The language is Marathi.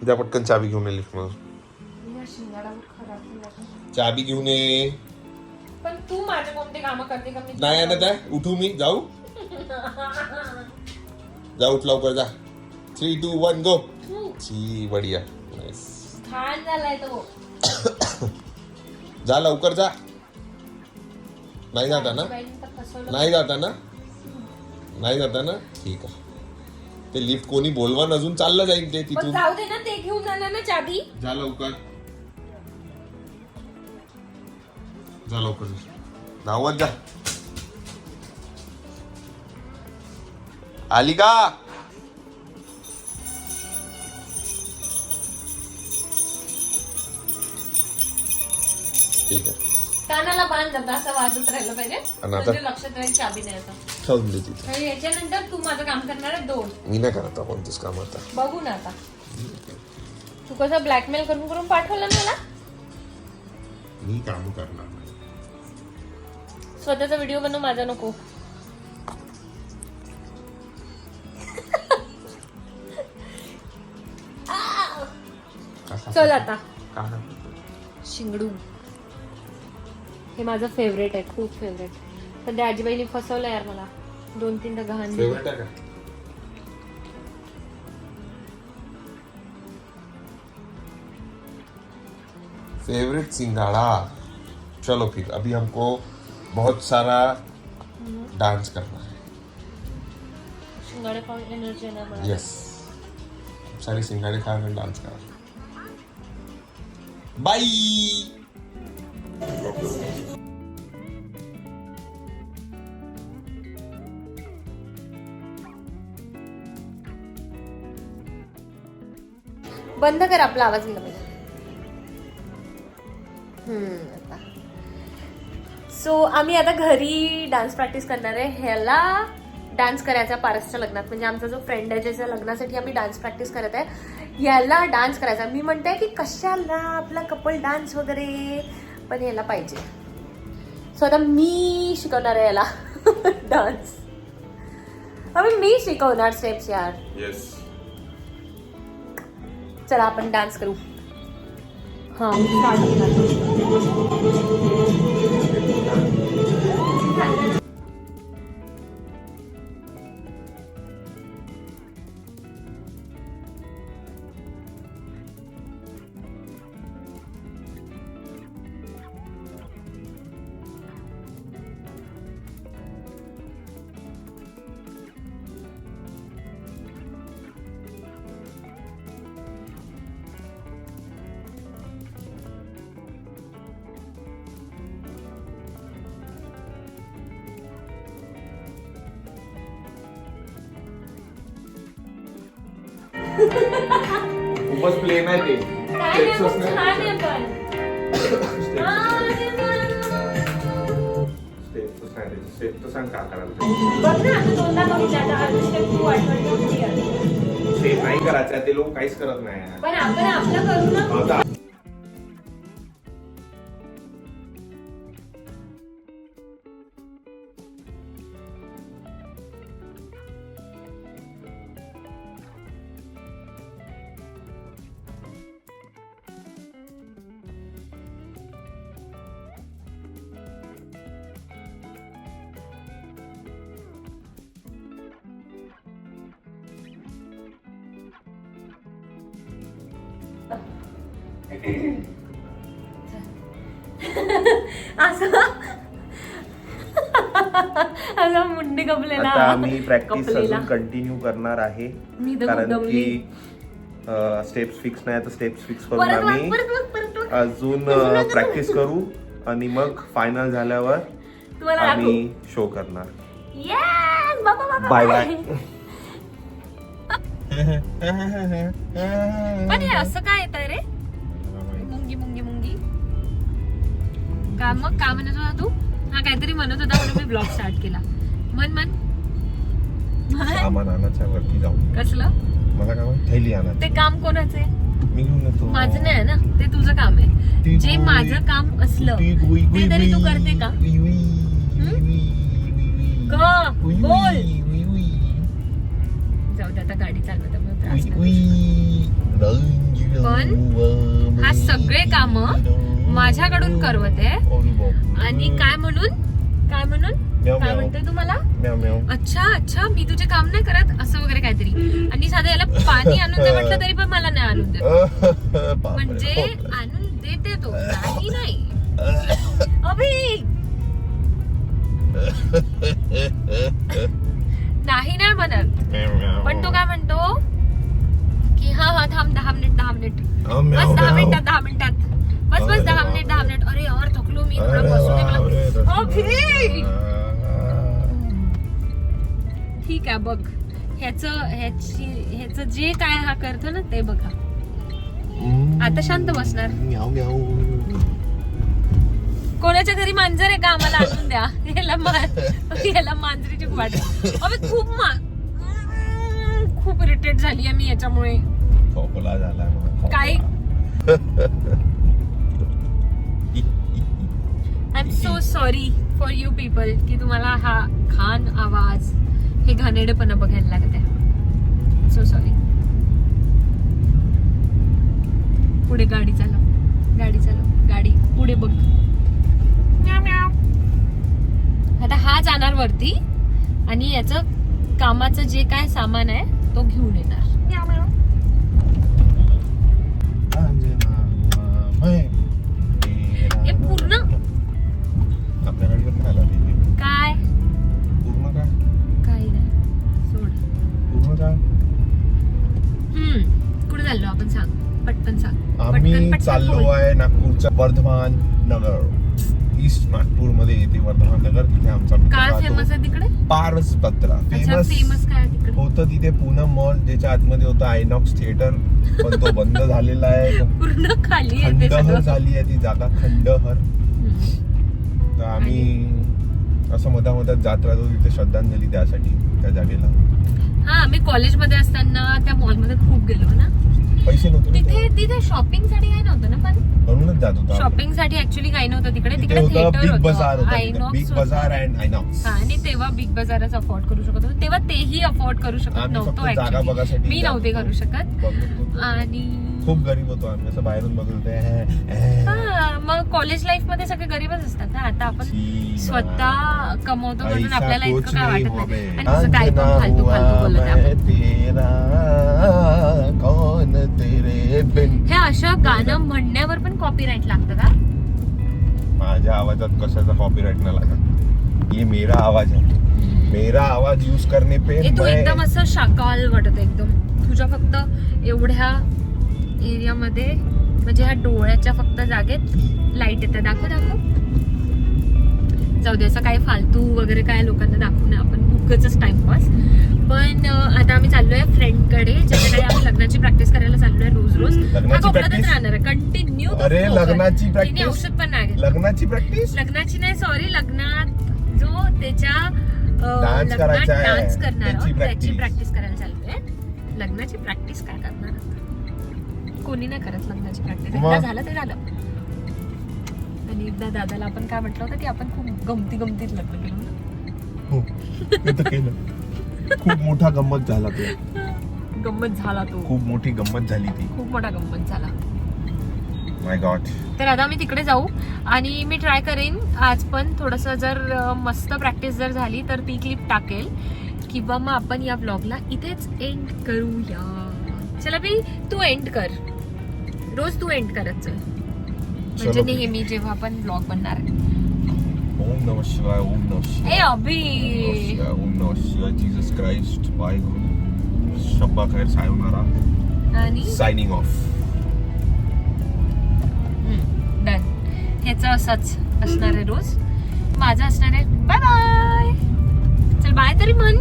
जा पटकन चाबी घेऊन ये लिफ्ट मधून. चाबी घेऊन ये. पण तू माझे कोणते कामं करते का? मी नाही आणत आहे. उठू मी जाऊ. जा उठ लवकर जा. 3, 2, 1 गो. ची बढिया. छान झालाय तो. जा लवकर जा. नाही जाता ना? नाही जाता ना? नाही जाता ना? ठीक आहे. ते लिफ्ट कोणी बोलवा अजून चाललं जाईल ते तिथून. जाऊ दे ना, ते घेऊन जाणार ना चाबी. जा लवकर. जा लवकर. धावत जा. आली का? ठीक आहे. कानाला बांध जाता असं वाजत राहिलं पाहिजे. म्हणजे लक्षात राहील चाबी नाही आता. ठेवून दे तिथे. आणि याच्यानंतर तू माझं काम करणार आहे 2. मी नाही करत कोणतंच काम आता. बघू ना आता. तू कसं ब्लॅकमेल करून करून पाठवलं मला. मी काम करणार. स्वतःचा व्हिडिओ बनव, माझा नको. चल आता. शिंगडू हे माझं फेवरेट आहे, खूप फेवरेट. सध्या आजीबाईने फसवलं यार मला. 2-3दा घाण. फेवरेट आहे का? फेवरेट सिंघाड़ा. चलो फिर अभी हमको बहुत सारा डांस करना है. शिंगाड़े खाऊन एनर्जी येणार मला. यस. सारे सिंघाड़े खाकर डांस कर. बाय. बंद कर, आपला आवाज गेला पाहिजे. आता सो आम्ही आता घरी डान्स प्रॅक्टिस करणार आहे. ह्याला डान्स करायचा पारसच्या लग्नात. म्हणजे आमचा जो फ्रेंड आहे ज्याच्या लग्नासाठी आम्ही डान्स प्रॅक्टिस करत आहे, याला डान्स करायचा. मी म्हणते की कशाला आपला कपल डान्स वगैरे, पण याला पाहिजे. सो आता मी शिकवणार आहे याला डान्स. अभी मी शिकवणार स्टेप्स यार. यस. चला आपण डान्स करू. हा खूपच प्लेन आहे ते. स्टेप तर सांग का करायला. स्टेप नाही करायचं, ते लोक काहीच करत नाही. पण आपण आपलं करू ना. असं मुंडी कपलेला. आता आम्ही प्रॅक्टिस अजून कंटिन्यू करणार आहे, कारण की स्टेप्स फिक्स नाही तर स्टेप्स फिक्स करून आम्ही अजून प्रॅक्टिस करू आणि मग फायनल झाल्यावर आम्ही शो करणार. Bye bye. पण हे असं काय येतंय रे? मुंगी मुंगी मुंगी. मग काय म्हणत होता तू? हा काहीतरी म्हणत होता म्हणून मी ब्लॉग स्टार्ट केला. मन सामान आणायच्या वरती जाऊ. कसलं? मला काय थैली आणा. ते काम कोणाचं आहे? मी घेऊन येतो. माझं नाही ना, ते तुझं काम आहे. जे माझं काम असलं ते तरी तू करते का? बोल. जाऊ दे आता, गाडी चालवत त्यामुळे त्रास नाही. पण हा सगळे काम माझ्याकडून करवते आणि काय म्हणून काय म्हणते तुम्हाला अच्छा मी तुझे काम नाही करत असं वगैरे काहीतरी आणि साधं याला पाणी आणून दे म्हटलं तरी पण मला नाही आणून देत म्हणजे आणून देते तो नाही अभि नाही म्हणत पण तो काय म्हणतो की हा थांब 10 मिनिट बस 10 मिनिटात बस 10 मिनिट अरे यार थकलो मी थोडा बसू दे मला अभि ठीक आहे बघ ह्याच जे काय हा करतो ना ते बघा आता शांत बसणार कोणाच्या घरी मांजर आहे का आम्हाला आणून द्या याला मांजरीची वाट अबे खूप इरिटेट झाली आहे मी याच्यामुळे खोकला झाला काय I am so sorry for you people की तुम्हाला हा घाण आवाज हे घाणेरडेपणा बघायला लागत आहे सो सॉरी पुढे गाडी चालव गाडी पुढे बघ आता हा जाणार वरती आणि याचं कामाचं जे काय सामान आहे तो घेऊन येणार हे पूर्ण आपल्या गाडीवर काय आला काय पूर्ण काय काही नाही सोड पूर्ण काय कुठे चाललो आपण सांग पटकन सांग आम्ही चाललो आहे नागपूरच्या वर्धमान नगर ईस्ट नागपूर मध्ये येते वर्धमान नगर तिथे आमचा काय फेमस आहे तिकडे पारसपत्रा फेमस काय तिकडे होतं तिथे पूनम मॉल ज्याच्या आतमध्ये होतं आयनॉक्स थिएटर पण तो बंद झालेला आहे पूर्ण खाली आहे ते खंडहर सगळं झाली आहे ती जागा खंडहर तर आम्ही असं मधामधात जात राहतो तिथे श्रद्धांजली त्यासाठी त्या जागेला हा आम्ही कॉलेजमध्ये असताना त्या मॉलमध्ये खूप गेलो ना पैसे नव्हते तिथे शॉपिंग साठी काही नव्हतं ना पण म्हणूनच जात होता शॉपिंग साठी ऍक्च्युली काही नव्हतं तिकडे होतं बिग बाजार आयनॉक्स बिग बाजार अँड आयनॉक्स आणि तेव्हा बिग बाजारच अफोर्ड करू शकत होतो तेव्हा तेही अफोर्ड करू शकत नव्हतो ऍक्च्युली मी नव्हते करू शकत आणि खूप गरीब होतो आम्ही असं बाहेरून बघत होते हा मग कॉलेज लाईफ मध्ये सगळे गरीबच असतात ना आता आपण स्वतः कमवतो म्हणून आपल्याला इतकं काय वाटत नाही आणि असं काय पण फालतू बोलत हे असं गाणं म्हणण्यावर पण कॉपीराईट लागतं का माझ्या आवाजात कशाचा कॉपीराईट नाही लागत ये मेरा आवाज है मेरा आवाज यूज करने पे तू एकदम असं शाकाल वाटत एकदम तुझ्या फक्त एवढ्या एरियामध्ये म्हणजे ह्या डोळ्याच्या फक्त जागेत लाईट येते दाखव जाऊ दे असं काय फालतू वगैरे काय लोकांना दाखवू नये आपण उगाचच टाइमपास पण आता आम्ही चाललोय फ्रेंडकडे ज्याच्याकडे आम्ही लग्नाची प्रॅक्टिस करायला चाललोय रोज हा कोकणातच राहणार आहे कंटिन्यू अरे लग्नाची प्रॅक्टिस औषध पण नाही लग्नाची प्रॅक्टिस लग्नाची नाही सॉरी लग्नात जो त्याच्या डान्स करायचा आहे डान्स करणार त्याची प्रॅक्टिस करायला चाललोय लग्नाची प्रॅक्टिस काय करणार कोणी नाही करत लग्नाची प्रॅक्टिस एकदा झालं ते झालं आणि एकदा दादाला आपण काय म्हटलं होतं की आपण खूप गमतीत लग्न केलं ना हो ते तर केलं खूप मोठा गंमत झाला तो खूप मोठी गंमत झाली ती खूप मोठा गंमत झाला माय गॉड तर आता आम्ही तिकडे जाऊ आणि मी ट्राय करेन आज पण थोडस जर मस्त प्रॅक्टिस जर झाली तर ती क्लिप टाकेल किंवा मग आपण या व्लॉगला इथेच एंड करूया चला बी तू एंड कर रोज तू एंड करत चल म्हणजे नेहमी जेव्हा आपण ब्लॉग बनणार ओम नमः शिवाय ओम नमः शिवाय ए अभि ओम नमः शिवाय जीसस क्राइस्ट बाय शब्बा खैर सायोनारा आणि साइनिंग ऑफ डन ह्याचं असंच असणार आहे रोज माझं असणार आहे बाय बाय चल बाय तरी म्हण